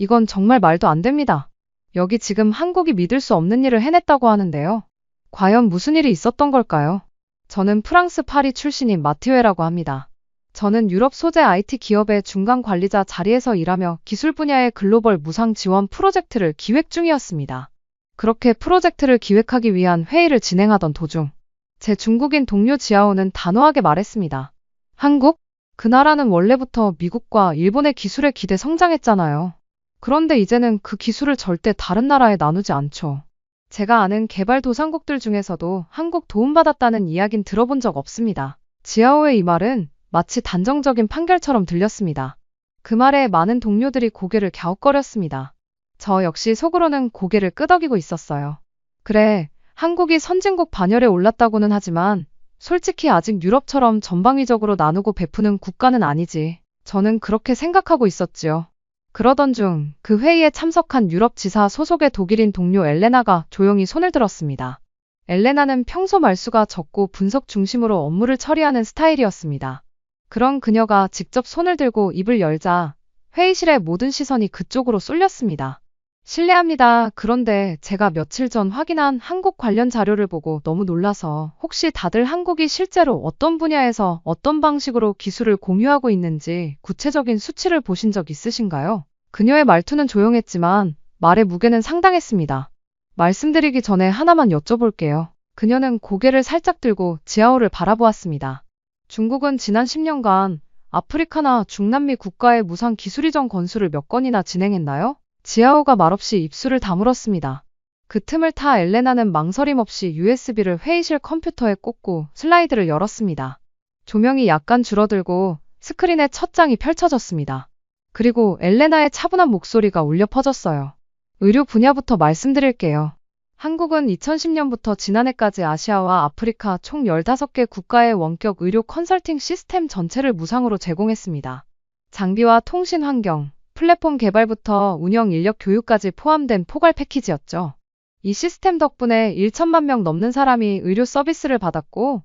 이건 정말 말도 안 됩니다. 여기 지금 한국이 믿을 수 없는 일을 해냈다고 하는데요. 과연 무슨 일이 있었던 걸까요? 저는 프랑스 파리 출신인 마티웨라고 합니다. 저는 유럽 소재 IT 기업의 중간 관리자 자리에서 일하며 기술 분야의 글로벌 무상 지원 프로젝트를 기획 중이었습니다. 그렇게 프로젝트를 기획하기 위한 회의를 진행하던 도중 제 중국인 동료 지아오는 단호하게 말했습니다. 한국? 그 나라는 원래부터 미국과 일본의 기술에 기대 성장했잖아요. 그런데 이제는 그 기술을 절대 다른 나라에 나누지 않죠. 제가 아는 개발도상국들 중에서도 한국 도움받았다는 이야긴 들어본 적 없습니다. 지아오의 이 말은 마치 단정적인 판결처럼 들렸습니다. 그 말에 많은 동료들이 고개를 갸웃거렸습니다. 저 역시 속으로는 고개를 끄덕이고 있었어요. 그래, 한국이 선진국 반열에 올랐다고는 하지만 솔직히 아직 유럽처럼 전방위적으로 나누고 베푸는 국가는 아니지. 저는 그렇게 생각하고 있었지요. 그러던 중 그 회의에 참석한 유럽 지사 소속의 독일인 동료 엘레나가 조용히 손을 들었습니다. 엘레나는 평소 말수가 적고 분석 중심으로 업무를 처리하는 스타일이었습니다. 그런 그녀가 직접 손을 들고 입을 열자 회의실의 모든 시선이 그쪽으로 쏠렸습니다. 실례합니다. 그런데 제가 며칠 전 확인한 한국 관련 자료를 보고 너무 놀라서 혹시 다들 한국이 실제로 어떤 분야에서 어떤 방식으로 기술을 공유하고 있는지 구체적인 수치를 보신 적 있으신가요? 그녀의 말투는 조용했지만 말의 무게는 상당했습니다. 말씀드리기 전에 하나만 여쭤볼게요. 그녀는 고개를 살짝 들고 지아오를 바라보았습니다. 중국은 지난 10년간 아프리카나 중남미 국가의 무상 기술 이전 건수를 몇 건이나 진행했나요? 지아오가 말없이 입술을 다물었습니다. 그 틈을 타 엘레나는 망설임 없이 USB를 회의실 컴퓨터에 꽂고 슬라이드를 열었습니다. 조명이 약간 줄어들고 스크린에 첫 장이 펼쳐졌습니다. 그리고 엘레나의 차분한 목소리가 울려 퍼졌어요. 의료 분야부터 말씀드릴게요. 한국은 2010년부터 지난해까지 아시아와 아프리카 총 15개 국가의 원격 의료 컨설팅 시스템 전체를 무상으로 제공했습니다. 장비와 통신 환경, 플랫폼 개발부터 운영 인력 교육까지 포함된 포괄 패키지였죠. 이 시스템 덕분에 1천만 명 넘는 사람이 의료 서비스를 받았고,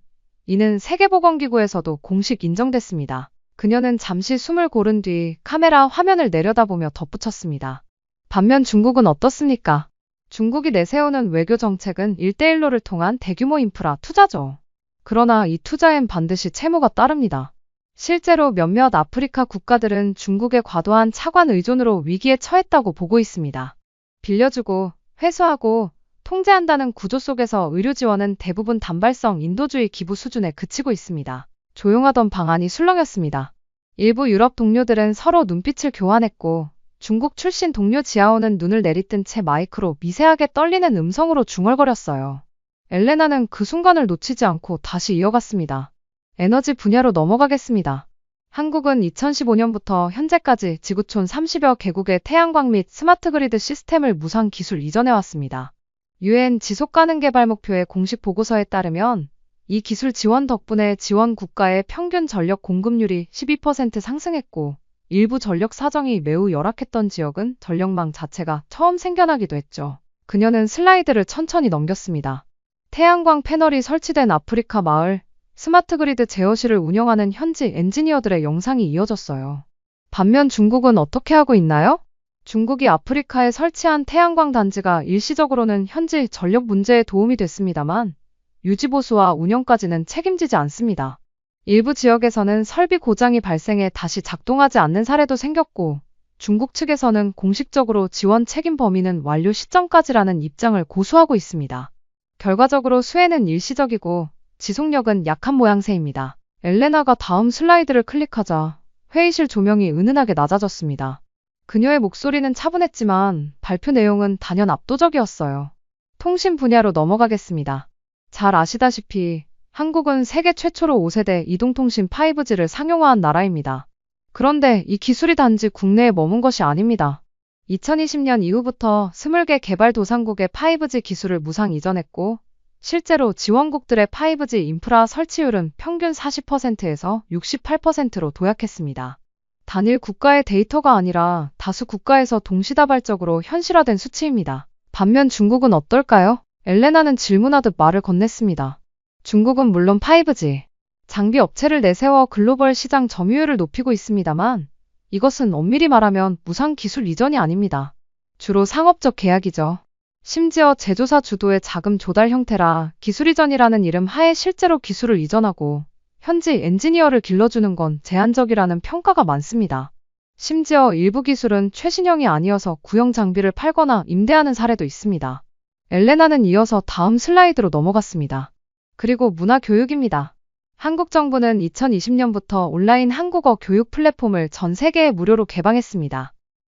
이는 세계보건기구에서도 공식 인정됐습니다. 그녀는 잠시 숨을 고른 뒤 카메라 화면을 내려다보며 덧붙였습니다. 반면 중국은 어떻습니까? 중국이 내세우는 외교 정책은 1대1로를 통한 대규모 인프라 투자죠. 그러나 이 투자엔 반드시 채무가 따릅니다. 실제로 몇몇 아프리카 국가들은 중국의 과도한 차관 의존으로 위기에 처했다고 보고 있습니다. 빌려주고, 회수하고, 통제한다는 구조 속에서 의료 지원은 대부분 단발성 인도주의 기부 수준에 그치고 있습니다. 조용하던 방안이 술렁였습니다. 일부 유럽 동료들은 서로 눈빛을 교환했고, 중국 출신 동료 지아오는 눈을 내리뜬 채 마이크로 미세하게 떨리는 음성으로 중얼거렸어요. 엘레나는 그 순간을 놓치지 않고 다시 이어갔습니다. 에너지 분야로 넘어가겠습니다. 한국은 2015년부터 현재까지 지구촌 30여 개국의 태양광 및 스마트 그리드 시스템을 무상 기술 이전해왔습니다. UN 지속가능 개발 목표의 공식 보고서에 따르면 이 기술 지원 덕분에 지원 국가의 평균 전력 공급률이 12% 상승했고, 일부 전력 사정이 매우 열악했던 지역은 전력망 자체가 처음 생겨나기도 했죠. 그녀는 슬라이드를 천천히 넘겼습니다. 태양광 패널이 설치된 아프리카 마을, 스마트 그리드 제어실을 운영하는 현지 엔지니어들의 영상이 이어졌어요. 반면 중국은 어떻게 하고 있나요? 중국이 아프리카에 설치한 태양광 단지가 일시적으로는 현지 전력 문제에 도움이 됐습니다만 유지보수와 운영까지는 책임지지 않습니다. 일부 지역에서는 설비 고장이 발생해 다시 작동하지 않는 사례도 생겼고, 중국 측에서는 공식적으로 지원 책임 범위는 완료 시점까지라는 입장을 고수하고 있습니다. 결과적으로 수혜는 일시적이고 지속력은 약한 모양새입니다. 엘레나가 다음 슬라이드를 클릭하자 회의실 조명이 은은하게 낮아졌습니다. 그녀의 목소리는 차분했지만 발표 내용은 단연 압도적이었어요. 통신 분야로 넘어가겠습니다. 잘 아시다시피 한국은 세계 최초로 5세대 이동통신 5G를 상용화한 나라입니다. 그런데 이 기술이 단지 국내에 머문 것이 아닙니다. 2020년 이후부터 20개 개발도상국의 5G 기술을 무상 이전했고, 실제로 지원국들의 5G 인프라 설치율은 평균 40%에서 68%로 도약했습니다. 단일 국가의 데이터가 아니라 다수 국가에서 동시다발적으로 현실화된 수치입니다. 반면 중국은 어떨까요? 엘레나는 질문하듯 말을 건넸습니다. 중국은 물론 5G 장비 업체를 내세워 글로벌 시장 점유율을 높이고 있습니다만 이것은 엄밀히 말하면 무상기술 이전이 아닙니다. 주로 상업적 계약이죠. 심지어 제조사 주도의 자금 조달 형태라 기술 이전이라는 이름 하에 실제로 기술을 이전하고 현지 엔지니어를 길러주는 건 제한적이라는 평가가 많습니다. 심지어 일부 기술은 최신형이 아니어서 구형 장비를 팔거나 임대하는 사례도 있습니다. 엘레나는 이어서 다음 슬라이드로 넘어갔습니다. 그리고 문화교육입니다. 한국 정부는 2020년부터 온라인 한국어 교육 플랫폼을 전 세계에 무료로 개방했습니다.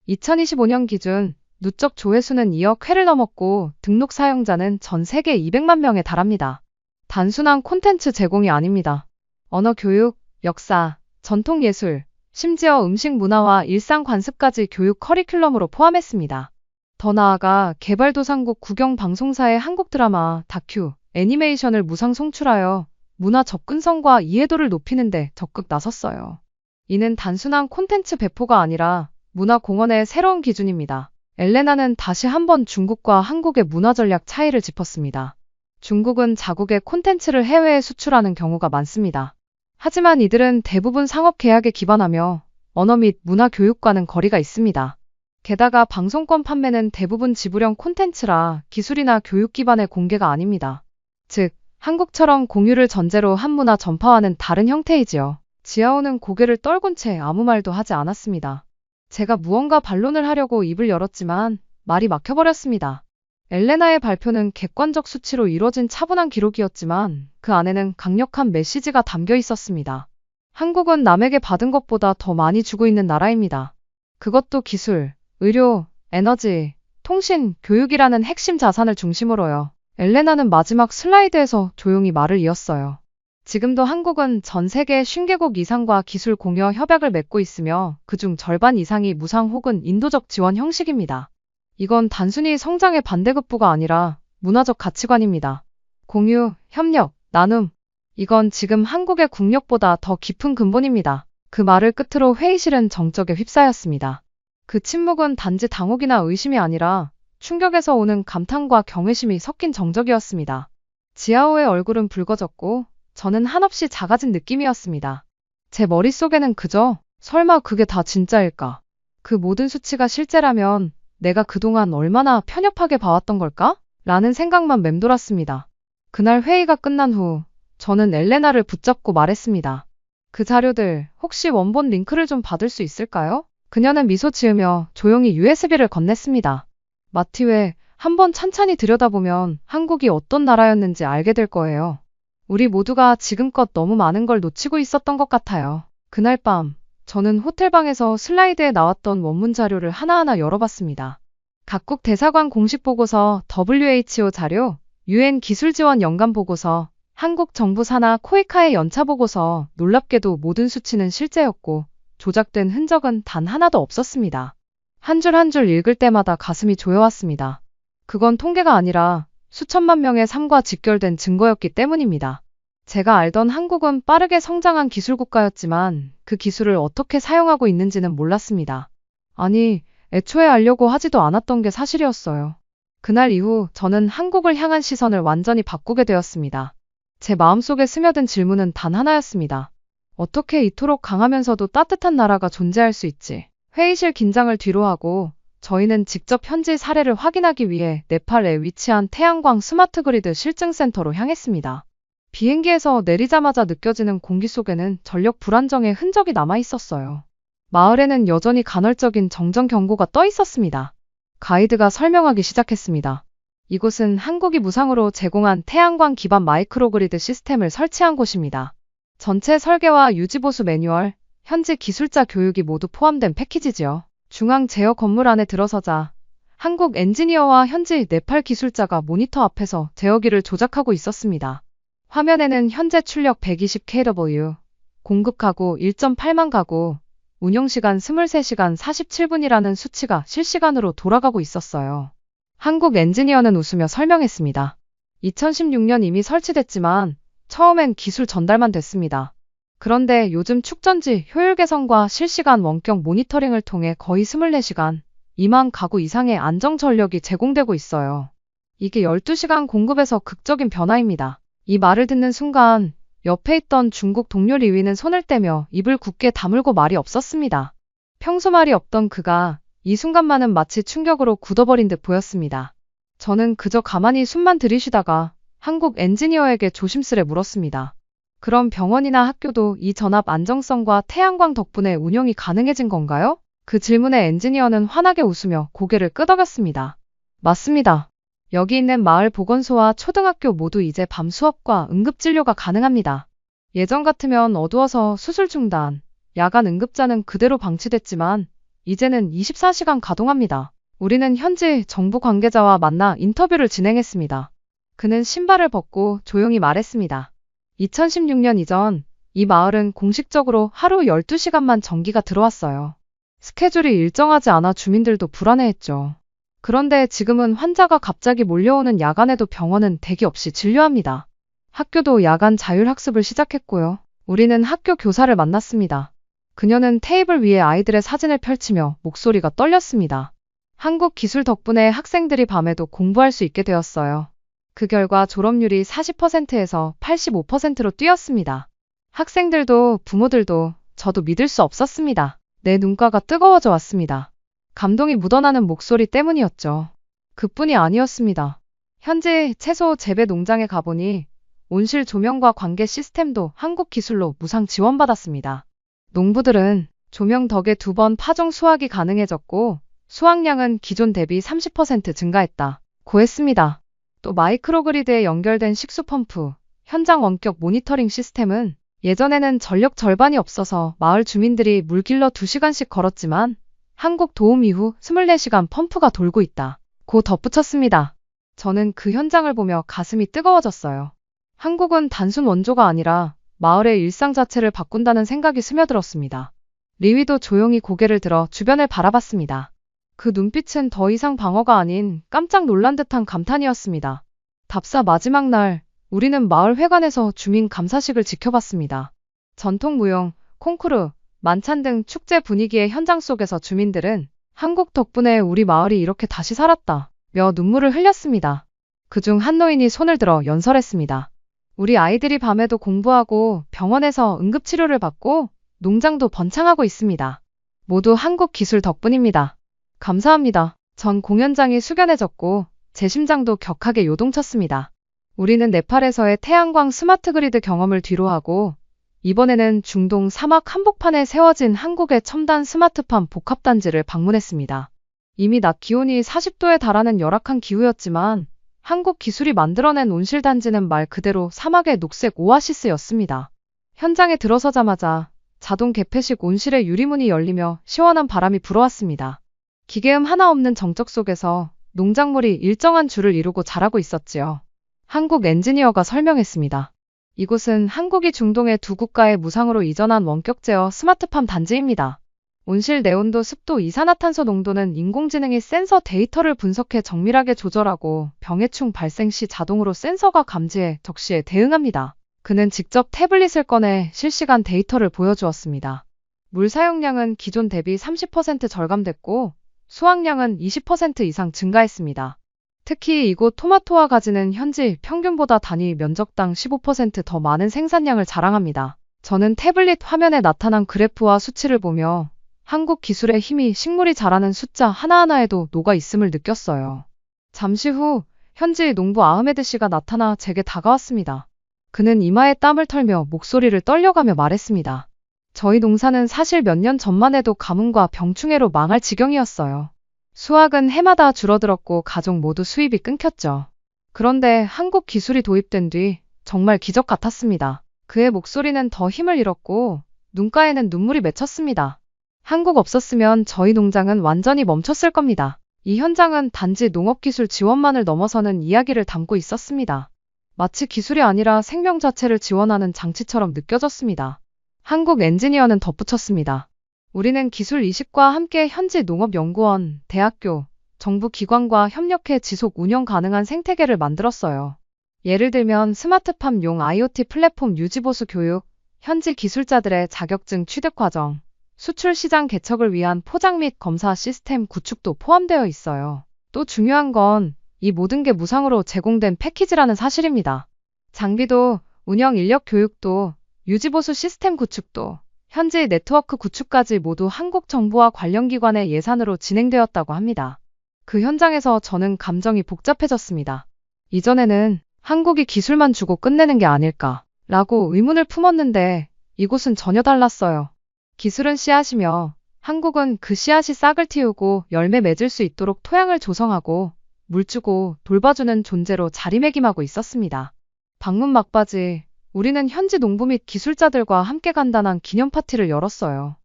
2025년 기준 누적 조회수는 2억 회를 넘었고 등록 사용자는 전 세계 200만 명에 달합니다. 단순한 콘텐츠 제공이 아닙니다. 언어 교육, 역사, 전통 예술, 심지어 음식 문화와 일상 관습까지 교육 커리큘럼으로 포함했습니다. 더 나아가 개발도상국 국영 방송사의 한국 드라마, 다큐, 애니메이션을 무상 송출하여 문화 접근성과 이해도를 높이는 데 적극 나섰어요. 이는 단순한 콘텐츠 배포가 아니라 문화 공헌의 새로운 기준입니다. 엘레나는 다시 한번 중국과 한국의 문화 전략 차이를 짚었습니다. 중국은 자국의 콘텐츠를 해외에 수출하는 경우가 많습니다. 하지만 이들은 대부분 상업 계약에 기반하며 언어 및 문화 교육과는 거리가 있습니다. 게다가 방송권 판매는 대부분 지불형 콘텐츠라 기술이나 교육 기반의 공개가 아닙니다. 즉, 한국처럼 공유를 전제로 한 문화 전파와는 다른 형태이지요. 지아오는 고개를 떨군 채 아무 말도 하지 않았습니다. 제가 무언가 반론을 하려고 입을 열었지만 말이 막혀버렸습니다. 엘레나의 발표는 객관적 수치로 이루어진 차분한 기록이었지만 그 안에는 강력한 메시지가 담겨 있었습니다. 한국은 남에게 받은 것보다 더 많이 주고 있는 나라입니다. 그것도 기술, 의료, 에너지, 통신, 교육이라는 핵심 자산을 중심으로요. 엘레나는 마지막 슬라이드에서 조용히 말을 이었어요. 지금도 한국은 전 세계 50개국 이상과 기술 공여 협약을 맺고 있으며 그중 절반 이상이 무상 혹은 인도적 지원 형식입니다. 이건 단순히 성장의 반대급부가 아니라 문화적 가치관입니다. 공유, 협력, 나눔. 이건 지금 한국의 국력보다 더 깊은 근본입니다. 그 말을 끝으로 회의실은 정적에 휩싸였습니다. 그 침묵은 단지 당혹이나 의심이 아니라 충격에서 오는 감탄과 경외심이 섞인 정적이었습니다. 지아오의 얼굴은 붉어졌고 저는 한없이 작아진 느낌이었습니다. 제 머릿속에는 그저 설마 그게 다 진짜일까? 그 모든 수치가 실제라면 내가 그동안 얼마나 편협하게 봐왔던 걸까? 라는 생각만 맴돌았습니다. 그날 회의가 끝난 후 저는 엘레나를 붙잡고 말했습니다. 그 자료들 혹시 원본 링크를 좀 받을 수 있을까요? 그녀는 미소 지으며 조용히 USB를 건넸습니다. 마티웨, 한번 찬찬히 들여다보면 한국이 어떤 나라였는지 알게 될 거예요. 우리 모두가 지금껏 너무 많은 걸 놓치고 있었던 것 같아요. 그날 밤, 저는 호텔방에서 슬라이드에 나왔던 원문 자료를 하나하나 열어봤습니다. 각국 대사관 공식 보고서, WHO 자료, UN 기술지원 연간 보고서, 한국 정부 산하 코이카의 연차 보고서, 놀랍게도 모든 수치는 실제였고 조작된 흔적은 단 하나도 없었습니다. 한 줄 한 줄 읽을 때마다 가슴이 조여왔습니다. 그건 통계가 아니라 수천만 명의 삶과 직결된 증거였기 때문입니다. 제가 알던 한국은 빠르게 성장한 기술 국가였지만 그 기술을 어떻게 사용하고 있는지는 몰랐습니다. 아니, 애초에 알려고 하지도 않았던 게 사실이었어요. 그날 이후 저는 한국을 향한 시선을 완전히 바꾸게 되었습니다. 제 마음속에 스며든 질문은 단 하나였습니다. 어떻게 이토록 강하면서도 따뜻한 나라가 존재할 수 있지? 회의실 긴장을 뒤로하고 저희는 직접 현지 사례를 확인하기 위해 네팔에 위치한 태양광 스마트 그리드 실증센터로 향했습니다. 비행기에서 내리자마자 느껴지는 공기 속에는 전력 불안정의 흔적이 남아 있었어요. 마을에는 여전히 간헐적인 정전 경고가 떠 있었습니다. 가이드가 설명하기 시작했습니다. 이곳은 한국이 무상으로 제공한 태양광 기반 마이크로그리드 시스템을 설치한 곳입니다. 전체 설계와 유지보수 매뉴얼, 현지 기술자 교육이 모두 포함된 패키지지요. 중앙 제어 건물 안에 들어서자 한국 엔지니어와 현지 네팔 기술자가 모니터 앞에서 제어기를 조작하고 있었습니다. 화면에는 현재 출력 120kW, 공급 가구 1.8만 가구, 운영시간 23시간 47분이라는 수치가 실시간으로 돌아가고 있었어요. 한국 엔지니어는 웃으며 설명했습니다. 2016년 이미 설치됐지만 처음엔 기술 전달만 됐습니다. 그런데 요즘 축전지 효율 개선과 실시간 원격 모니터링을 통해 거의 24시간, 2만 가구 이상의 안정 전력이 제공되고 있어요. 이게 12시간 공급에서 극적인 변화입니다. 이 말을 듣는 순간 옆에 있던 중국 동료 리위는 손을 떼며 입을 굳게 다물고 말이 없었습니다. 평소 말이 없던 그가 이 순간만은 마치 충격으로 굳어버린 듯 보였습니다. 저는 그저 가만히 숨만 들이쉬다가 한국 엔지니어에게 조심스레 물었습니다. 그럼 병원이나 학교도 이 전압 안정성과 태양광 덕분에 운영이 가능해진 건가요? 그 질문에 엔지니어는 환하게 웃으며 고개를 끄덕였습니다. 맞습니다. 여기 있는 마을 보건소와 초등학교 모두 이제 밤 수업과 응급진료가 가능합니다. 예전 같으면 어두워서 수술 중단, 야간 응급자는 그대로 방치됐지만 이제는 24시간 가동합니다. 우리는 현지 정부 관계자와 만나 인터뷰를 진행했습니다. 그는 신발을 벗고 조용히 말했습니다. 2016년 이전 이 마을은 공식적으로 하루 12시간만 전기가 들어왔어요. 스케줄이 일정하지 않아 주민들도 불안해했죠. 그런데 지금은 환자가 갑자기 몰려오는 야간에도 병원은 대기 없이 진료합니다. 학교도 야간 자율학습을 시작했고요. 우리는 학교 교사를 만났습니다. 그녀는 테이블 위에 아이들의 사진을 펼치며 목소리가 떨렸습니다. 한국 기술 덕분에 학생들이 밤에도 공부할 수 있게 되었어요. 그 결과 졸업률이 40%에서 85%로 뛰었습니다. 학생들도 부모들도 저도 믿을 수 없었습니다. 내 눈가가 뜨거워져 왔습니다. 감동이 묻어나는 목소리 때문이었죠. 그뿐이 아니었습니다. 현지 채소 재배 농장에 가보니 온실 조명과 관계 시스템도 한국 기술로 무상 지원받았습니다. 농부들은 조명 덕에 2번 파종 수확이 가능해졌고 수확량은 기존 대비 30% 증가했다고 했습니다. 또 마이크로그리드에 연결된 식수펌프, 현장 원격 모니터링 시스템은 예전에는 전력 절반이 없어서 마을 주민들이 물 길러 2시간씩 걸었지만 한국 도움 이후 24시간 펌프가 돌고 있다고 덧붙였습니다. 저는 그 현장을 보며 가슴이 뜨거워졌어요. 한국은 단순 원조가 아니라 마을의 일상 자체를 바꾼다는 생각이 스며들었습니다. 리위도 조용히 고개를 들어 주변을 바라봤습니다. 그 눈빛은 더 이상 방어가 아닌 깜짝 놀란 듯한 감탄이었습니다. 답사 마지막 날, 우리는 마을 회관에서 주민 감사식을 지켜봤습니다. 전통 무용, 콩쿠르, 만찬 등 축제 분위기의 현장 속에서 주민들은 한국 덕분에 우리 마을이 이렇게 다시 살았다며 눈물을 흘렸습니다. 그중 한 노인이 손을 들어 연설했습니다. 우리 아이들이 밤에도 공부하고 병원에서 응급치료를 받고 농장도 번창하고 있습니다. 모두 한국 기술 덕분입니다. 감사합니다. 전 공연장이 숙연해졌고 제 심장도 격하게 요동쳤습니다. 우리는 네팔에서의 태양광 스마트 그리드 경험을 뒤로하고 이번에는 중동 사막 한복판에 세워진 한국의 첨단 스마트팜 복합단지를 방문했습니다. 이미 낮 기온이 40도에 달하는 열악한 기후였지만 한국 기술이 만들어낸 온실단지는 말 그대로 사막의 녹색 오아시스였습니다. 현장에 들어서자마자 자동 개폐식 온실의 유리문이 열리며 시원한 바람이 불어왔습니다. 기계음 하나 없는 정적 속에서 농작물이 일정한 줄을 이루고 자라고 있었지요. 한국 엔지니어가 설명했습니다. 이곳은 한국이 중동의 두 국가에 무상으로 이전한 원격 제어 스마트팜 단지입니다. 온실 내온도, 습도, 이산화탄소 농도는 인공지능이 센서 데이터를 분석해 정밀하게 조절하고 병해충 발생 시 자동으로 센서가 감지해 적시에 대응합니다. 그는 직접 태블릿을 꺼내 실시간 데이터를 보여주었습니다. 물 사용량은 기존 대비 30% 절감됐고 수확량은 20% 이상 증가했습니다. 특히 이곳 토마토와 가지는 현지 평균보다 단위 면적당 15% 더 많은 생산량을 자랑합니다. 저는 태블릿 화면에 나타난 그래프와 수치를 보며 한국 기술의 힘이 식물이 자라는 숫자 하나하나에도 녹아 있음을 느꼈어요. 잠시 후 현지 농부 아흐메드 씨가 나타나 제게 다가왔습니다. 그는 이마에 땀을 털며 목소리를 떨려가며 말했습니다. 저희 농사는 사실 몇 년 전만 해도 가뭄과 병충해로 망할 지경이었어요. 수확은 해마다 줄어들었고 가족 모두 수입이 끊겼죠. 그런데 한국 기술이 도입된 뒤 정말 기적 같았습니다. 그의 목소리는 더 힘을 잃었고 눈가에는 눈물이 맺혔습니다. 한국 없었으면 저희 농장은 완전히 멈췄을 겁니다. 이 현장은 단지 농업기술 지원만을 넘어서는 이야기를 담고 있었습니다. 마치 기술이 아니라 생명 자체를 지원하는 장치처럼 느껴졌습니다. 한국 엔지니어는 덧붙였습니다. 우리는 기술 이식과 함께 현지 농업연구원, 대학교, 정부 기관과 협력해 지속 운영 가능한 생태계를 만들었어요. 예를 들면 스마트팜용 IoT 플랫폼 유지보수 교육, 현지 기술자들의 자격증 취득 과정, 수출 시장 개척을 위한 포장 및 검사 시스템 구축도 포함되어 있어요. 또 중요한 건 이 모든 게 무상으로 제공된 패키지라는 사실입니다. 장비도, 운영 인력 교육도, 유지보수 시스템 구축도, 현지 네트워크 구축까지 모두 한국 정부와 관련 기관의 예산으로 진행되었다고 합니다. 그 현장에서 저는 감정이 복잡해졌습니다. 이전에는 한국이 기술만 주고 끝내는 게 아닐까라고 의문을 품었는데 이곳은 전혀 달랐어요. 기술은 씨앗이며 한국은 그 씨앗이 싹을 틔우고 열매 맺을 수 있도록 토양을 조성하고 물 주고 돌봐주는 존재로 자리매김하고 있었습니다. 방문 막바지, 우리는 현지 농부 및 기술자들과 함께 간단한 기념 파티를 열었어요.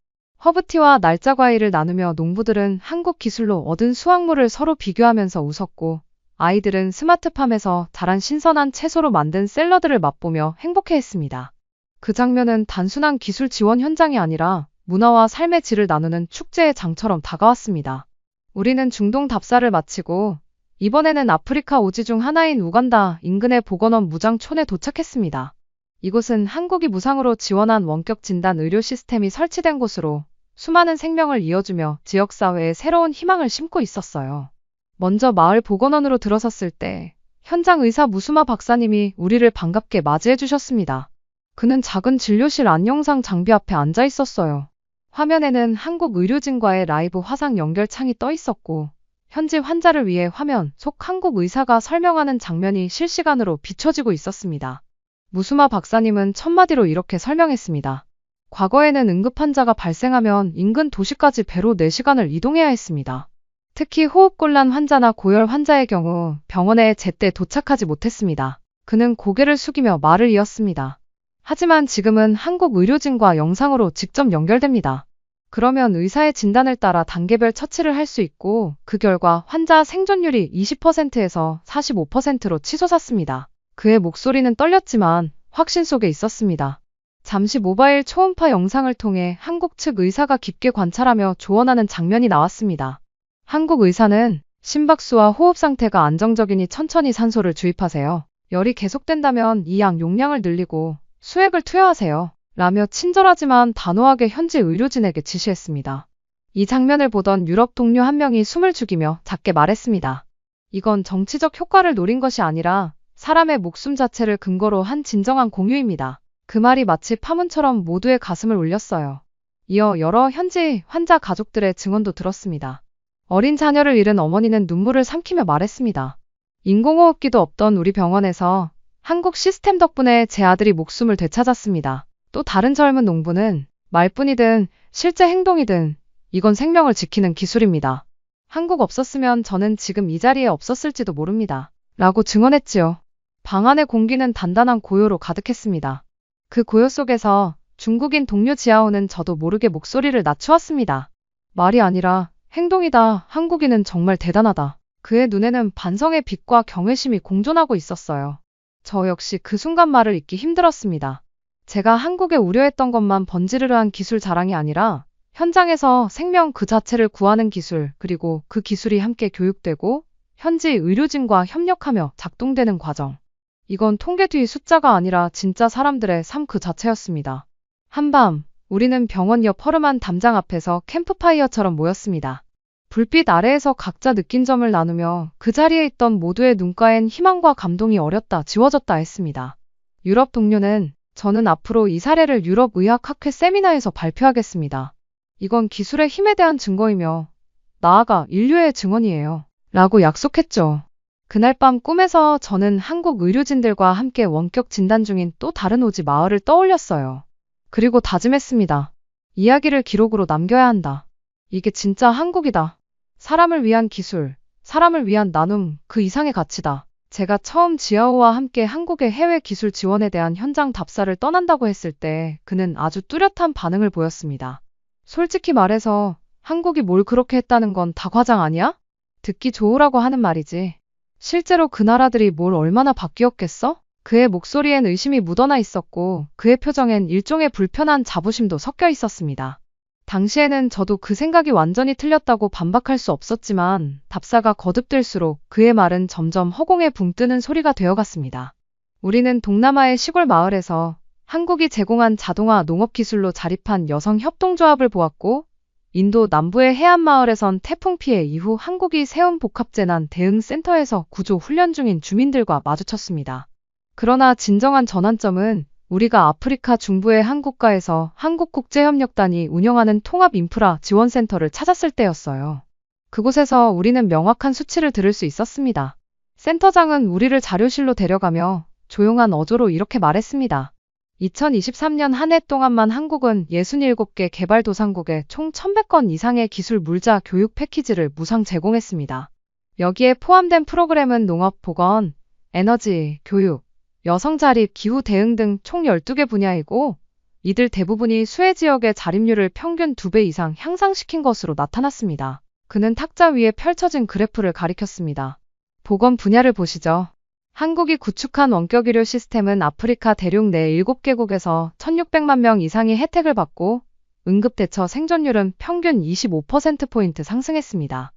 허브티와 날짜 과일을 나누며 농부들은 한국 기술로 얻은 수확물을 서로 비교하면서 웃었고 아이들은 스마트팜에서 자란 신선한 채소로 만든 샐러드를 맛보며 행복해했습니다. 그 장면은 단순한 기술 지원 현장이 아니라 문화와 삶의 질을 나누는 축제의 장처럼 다가왔습니다. 우리는 중동 답사를 마치고 이번에는 아프리카 오지 중 하나인 우간다 인근의 보건원 무장촌에 도착했습니다. 이곳은 한국이 무상으로 지원한 원격 진단 의료 시스템이 설치된 곳으로 수많은 생명을 이어주며 지역사회에 새로운 희망을 심고 있었어요. 먼저 마을 보건원으로 들어섰을 때 현장 의사 무수마 박사님이 우리를 반갑게 맞이해 주셨습니다. 그는 작은 진료실 안영상 장비 앞에 앉아 있었어요. 화면에는 한국 의료진과의 라이브 화상 연결 창이 떠 있었고 현지 환자를 위해 화면 속 한국 의사가 설명하는 장면이 실시간으로 비춰지고 있었습니다. 무수마 박사님은 첫마디로 이렇게 설명했습니다. 과거에는 응급 환자가 발생하면 인근 도시까지 배로 4시간을 이동해야 했습니다. 특히 호흡곤란 환자나 고열 환자의 경우 병원에 제때 도착하지 못했습니다. 그는 고개를 숙이며 말을 이었습니다. 하지만 지금은 한국 의료진과 영상으로 직접 연결됩니다. 그러면 의사의 진단을 따라 단계별 처치를 할 수 있고 그 결과 환자 생존율이 20%에서 45%로 치솟았습니다. 그의 목소리는 떨렸지만 확신 속에 있었습니다. 잠시 모바일 초음파 영상을 통해 한국 측 의사가 깊게 관찰하며 조언하는 장면이 나왔습니다. 한국 의사는 심박수와 호흡 상태가 안정적이니 천천히 산소를 주입하세요. 열이 계속된다면 이 약 용량을 늘리고 수액을 투여하세요. 라며 친절하지만 단호하게 현지 의료진에게 지시했습니다. 이 장면을 보던 유럽 동료 한 명이 숨을 죽이며 작게 말했습니다. 이건 정치적 효과를 노린 것이 아니라 사람의 목숨 자체를 근거로 한 진정한 공유입니다. 그 말이 마치 파문처럼 모두의 가슴을 울렸어요. 이어 여러 현지 환자 가족들의 증언도 들었습니다. 어린 자녀를 잃은 어머니는 눈물을 삼키며 말했습니다. 인공호흡기도 없던 우리 병원에서 한국 시스템 덕분에 제 아들이 목숨을 되찾았습니다. 또 다른 젊은 농부는 말뿐이든 실제 행동이든 이건 생명을 지키는 기술입니다. 한국 없었으면 저는 지금 이 자리에 없었을지도 모릅니다. 라고 증언했지요. 방 안의 공기는 단단한 고요로 가득했습니다. 그 고요 속에서 중국인 동료 지아오는 저도 모르게 목소리를 낮추었습니다. 말이 아니라 행동이다. 한국인은 정말 대단하다. 그의 눈에는 반성의 빛과 경외심이 공존하고 있었어요. 저 역시 그 순간 말을 잇기 힘들었습니다. 제가 한국에 우려했던 것만 번지르르한 기술 자랑이 아니라 현장에서 생명 그 자체를 구하는 기술, 그리고 그 기술이 함께 교육되고 현지 의료진과 협력하며 작동되는 과정. 이건 통계 뒤 숫자가 아니라 진짜 사람들의 삶 그 자체였습니다. 한밤, 우리는 병원 옆 허름한 담장 앞에서 캠프파이어처럼 모였습니다. 불빛 아래에서 각자 느낀 점을 나누며 그 자리에 있던 모두의 눈가엔 희망과 감동이 어렸다 지워졌다 했습니다. 유럽 동료는 저는 앞으로 이 사례를 유럽 의학학회 세미나에서 발표하겠습니다. 이건 기술의 힘에 대한 증거이며 나아가 인류의 증언이에요. 라고 약속했죠. 그날 밤 꿈에서 저는 한국 의료진들과 함께 원격 진단 중인 또 다른 오지 마을을 떠올렸어요. 그리고 다짐했습니다. 이야기를 기록으로 남겨야 한다. 이게 진짜 한국이다. 사람을 위한 기술, 사람을 위한 나눔, 그 이상의 가치다. 제가 처음 지아오와 함께 한국의 해외 기술 지원에 대한 현장 답사를 떠난다고 했을 때 그는 아주 뚜렷한 반응을 보였습니다. 솔직히 말해서 한국이 뭘 그렇게 했다는 건 다 과장 아니야? 듣기 좋으라고 하는 말이지. 실제로 그 나라들이 뭘 얼마나 바뀌었겠어? 그의 목소리엔 의심이 묻어나 있었고 그의 표정엔 일종의 불편한 자부심도 섞여 있었습니다. 당시에는 저도 그 생각이 완전히 틀렸다고 반박할 수 없었지만 답사가 거듭될수록 그의 말은 점점 허공에 붕 뜨는 소리가 되어갔습니다. 우리는 동남아의 시골 마을에서 한국이 제공한 자동화 농업기술로 자립한 여성 협동조합을 보았고 인도 남부의 해안 마을에선 태풍 피해 이후 한국이 세운 복합재난 대응 센터에서 구조 훈련 중인 주민들과 마주쳤습니다. 그러나 진정한 전환점은 우리가 아프리카 중부의 한 국가에서 한국국제협력단이 운영하는 통합인프라 지원센터를 찾았을 때였어요. 그곳에서 우리는 명확한 수치를 들을 수 있었습니다. 센터장은 우리를 자료실로 데려가며 조용한 어조로 이렇게 말했습니다. 2023년 한 해 동안만 한국은 67개 개발도상국에 총 1100건 이상의 기술 물자 교육 패키지를 무상 제공했습니다. 여기에 포함된 프로그램은 농업, 보건, 에너지, 교육, 여성 자립, 기후 대응 등 총 12개 분야이고 이들 대부분이 수혜 지역의 자립률을 평균 2배 이상 향상시킨 것으로 나타났습니다. 그는 탁자 위에 펼쳐진 그래프를 가리켰습니다. 보건 분야를 보시죠. 한국이 구축한 원격 의료 시스템은 아프리카 대륙 내 7개국에서 1600만 명 이상이 혜택을 받고 응급대처 생존율은 평균 25%포인트 상승했습니다.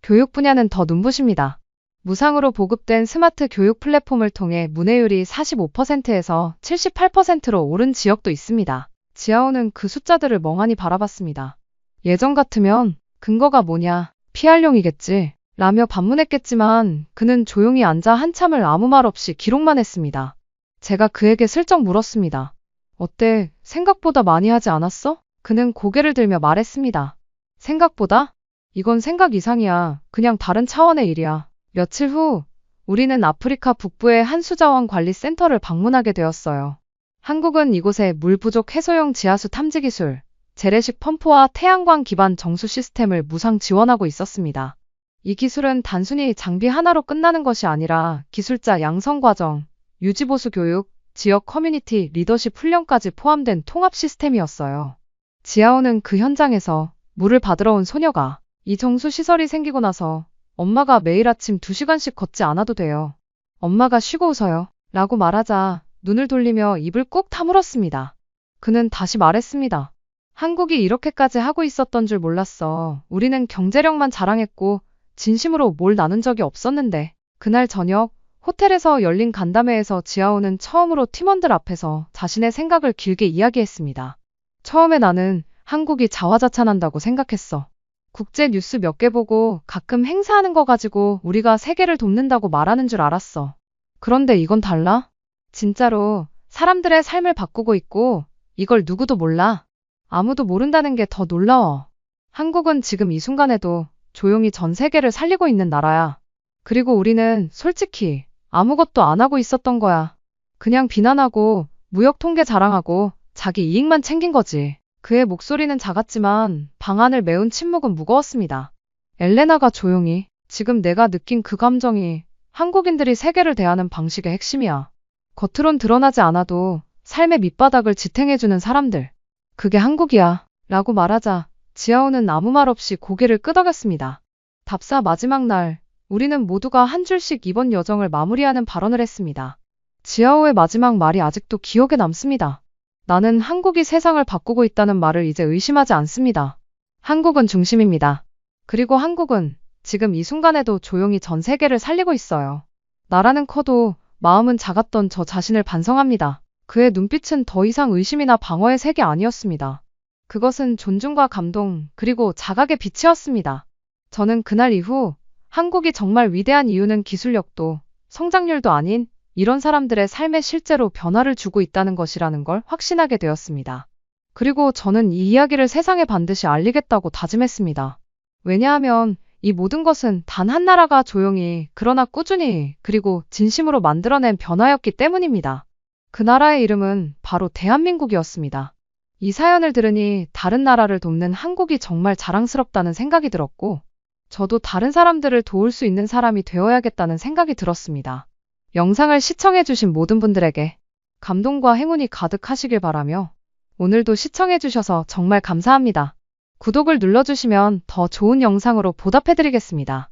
교육 분야는 더 눈부십니다. 무상으로 보급된 스마트 교육 플랫폼을 통해 문해율이 45%에서 78%로 오른 지역도 있습니다. 지아오는 그 숫자들을 멍하니 바라봤습니다. 예전 같으면 근거가 뭐냐, PR용이겠지 라며 반문했겠지만 그는 조용히 앉아 한참을 아무 말 없이 기록만 했습니다. 제가 그에게 슬쩍 물었습니다. 어때? 생각보다 많이 하지 않았어? 그는 고개를 들며 말했습니다. 생각보다? 이건 생각 이상이야. 그냥 다른 차원의 일이야. 며칠 후 우리는 아프리카 북부의 한수자원관리센터를 방문하게 되었어요. 한국은 이곳에 물 부족 해소용 지하수 탐지 기술, 재래식 펌프와 태양광 기반 정수 시스템을 무상 지원하고 있었습니다. 이 기술은 단순히 장비 하나로 끝나는 것이 아니라 기술자 양성 과정, 유지보수 교육, 지역 커뮤니티 리더십 훈련까지 포함된 통합 시스템이었어요. 지아오는 그 현장에서 물을 받으러 온 소녀가 이 정수 시설이 생기고 나서 엄마가 매일 아침 2시간씩 걷지 않아도 돼요. 엄마가 쉬고 웃어요. 라고 말하자 눈을 돌리며 입을 꾹 다물었습니다. 그는 다시 말했습니다. 한국이 이렇게까지 하고 있었던 줄 몰랐어. 우리는 경제력만 자랑했고 진심으로 뭘 나눈 적이 없었는데 그날 저녁 호텔에서 열린 간담회에서 지아오는 처음으로 팀원들 앞에서 자신의 생각을 길게 이야기했습니다. 처음에 나는 한국이 자화자찬한다고 생각했어. 국제 뉴스 몇 개 보고 가끔 행사하는 거 가지고 우리가 세계를 돕는다고 말하는 줄 알았어. 그런데 이건 달라? 진짜로 사람들의 삶을 바꾸고 있고 이걸 누구도 몰라. 아무도 모른다는 게 더 놀라워. 한국은 지금 이 순간에도 조용히 전 세계를 살리고 있는 나라야. 그리고 우리는 솔직히 아무것도 안 하고 있었던 거야. 그냥 비난하고 무역 통계 자랑하고 자기 이익만 챙긴 거지. 그의 목소리는 작았지만 방안을 메운 침묵은 무거웠습니다. 엘레나가 조용히 지금 내가 느낀 그 감정이 한국인들이 세계를 대하는 방식의 핵심이야. 겉으론 드러나지 않아도 삶의 밑바닥을 지탱해주는 사람들. 그게 한국이야. 라고 말하자 지아오는 아무 말 없이 고개를 끄덕였습니다. 답사 마지막 날, 우리는 모두가 한 줄씩 이번 여정을 마무리하는 발언을 했습니다. 지아오의 마지막 말이 아직도 기억에 남습니다. 나는 한국이 세상을 바꾸고 있다는 말을 이제 의심하지 않습니다. 한국은 중심입니다. 그리고 한국은 지금 이 순간에도 조용히 전 세계를 살리고 있어요. 나라는 커도 마음은 작았던 저 자신을 반성합니다. 그의 눈빛은 더 이상 의심이나 방어의 색이 아니었습니다. 그것은 존중과 감동, 그리고 자각의 빛이었습니다. 저는 그날 이후 한국이 정말 위대한 이유는 기술력도 성장률도 아닌 이런 사람들의 삶에 실제로 변화를 주고 있다는 것이라는 걸 확신하게 되었습니다. 그리고 저는 이 이야기를 세상에 반드시 알리겠다고 다짐했습니다. 왜냐하면 이 모든 것은 단 한 나라가 조용히 그러나 꾸준히 그리고 진심으로 만들어낸 변화였기 때문입니다. 그 나라의 이름은 바로 대한민국이었습니다. 이 사연을 들으니 다른 나라를 돕는 한국이 정말 자랑스럽다는 생각이 들었고 저도 다른 사람들을 도울 수 있는 사람이 되어야겠다는 생각이 들었습니다. 영상을 시청해주신 모든 분들에게 감동과 행운이 가득하시길 바라며 오늘도 시청해주셔서 정말 감사합니다. 구독을 눌러주시면 더 좋은 영상으로 보답해드리겠습니다.